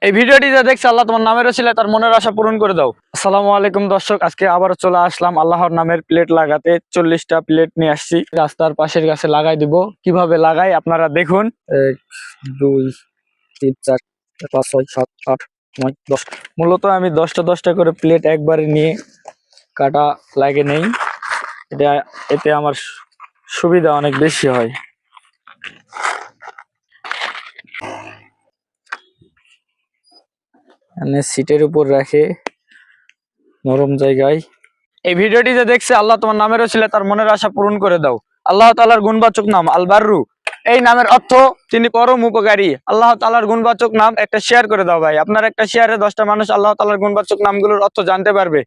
এই ভিডিওটি যে দেখছে আল্লাহ তোমার নামের ওসিলায় তার মনের আশা পূরণ করে দাও। আসসালামু আলাইকুম দর্শক, আজকে আবারও চলে আসলাম আল্লাহর নামের প্লেট লাগাতে। 40টা প্লেট নিয়ে আসছি, রাস্তার পাশের গাছে লাগাই দিব। কিভাবে লাগাই আপনারা দেখুন। 1 2 3 4 5 6 7 8 9 10। মূলত আমি 10টা করে প্লেট একবারে নিয়ে কাটা লাগে নেই। এতে আমার সুবিধা অনেক বেশি হয়। সিটের উপর রাখে নরম জায়গায়। এই ভিডিওটি যে দেখছে আল্লাহ তোমার নামের ওসিলায় তার মনের আশা পূরণ করে দাও। আল্লাহ তাআলার গুণবাচক নাম আল বাররু। এই নামের অর্থ তিনি পরম উপকারী। আল্লাহ তাআলার গুণবাচক নাম একটা শেয়ার করে দাও ভাই। আপনার একটা শেয়ারে 10টা মানুষ আল্লাহ তাআলার গুণবাচক নামগুলোর অর্থ জানতে পারবে।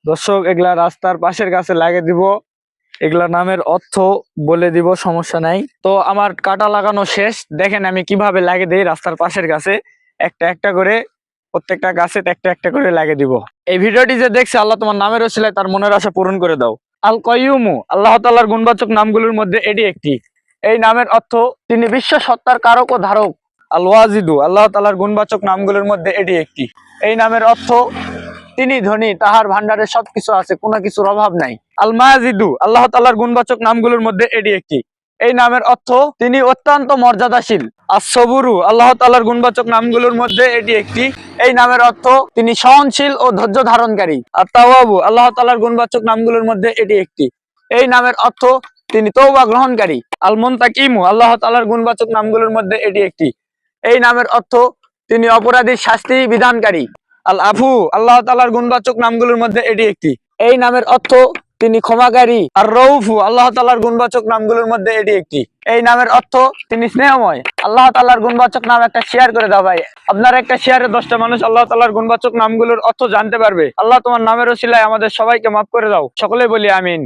দর্শক, এগুলা রাস্তার পাশের গাছে লাগিয়ে দিব, এগুলা নামের অর্থ বলে দিব, সমস্যা নাই। তো আমার কাটা লাগানো শেষ, দেখেন আমি কিভাবে লাগিয়ে দিই রাস্তার পাশের গাছে। একটা একটা করে প্রত্যেকটা গাছে একটা একটা করে লাগিয়ে দিব। এই ভিডিওটি যে দেখছে আল্লাহ তোমার নামের ওসিলায় তার মনের আশা পূরণ করে দাও। আল কয়ুমু আল্লাহ তাআলার গুণবাচক নামগুলোর মধ্যে এটি একটি। এই নামের অর্থ তিনি বিশ্ব সত্তার কারক ও ধারক। আল ওয়াজিদু আল্লাহ তাআলার গুণবাচক নামগুলোর মধ্যে এটি একটি। এই নামের অর্থ তিনি ধনী, তাহার ভান্ডারে সবকিছু আছে, কোনো কিছুর অভাব নাই। আল মাজিদু আল্লাহ তাআলার গুণবাচক নামগুলোর মধ্যে এটি একটি। এই নামের অর্থ তিনি অত্যন্ত মর্যাদাশীল। আস-সবুরু আল্লাহ তাআলার গুণবাচক নামগুলোর মধ্যে এটি একটি। এই নামের অর্থ তিনি সহনশীল ও ধৈর্য ধারণকারী। আত-তাওয়াবু আল্লাহ তাআলার গুণবাচক নামগুলোর মধ্যে এটি একটি। এই নামের অর্থ তিনি তওবা গ্রহণকারী। আল-মুনতাকিমু আল্লাহ তাআলার গুণবাচক নামগুলোর মধ্যে এটি একটি। এই নামের অর্থ তিনি অপরাধীর শাস্তি বিধানকারী। আল আফু আল্লাহ তাআলার গুণবাচক নামগুলোর মধ্যে এটি একটি। এই নামের অর্থ তিনি ক্ষমাকারী। আর রউফু আল্লাহ তাআলার গুণবাচক নামগুলোর মধ্যে এটি একটি। এই নামের অর্থ তিনি স্নেহময়। আল্লাহ তাআলার গুণবাচক নাম একটা শেয়ার করে দাও ভাই। আপনার একটা শেয়ারে 10টা মানুষ আল্লাহ তাআলার গুণবাচক নামগুলোর অর্থ জানতে পারবে। আল্লাহ তোমার নামের ওসিলায় আমাদের সবাইকে মাফ করে দাও। সকলে বলি আমিন।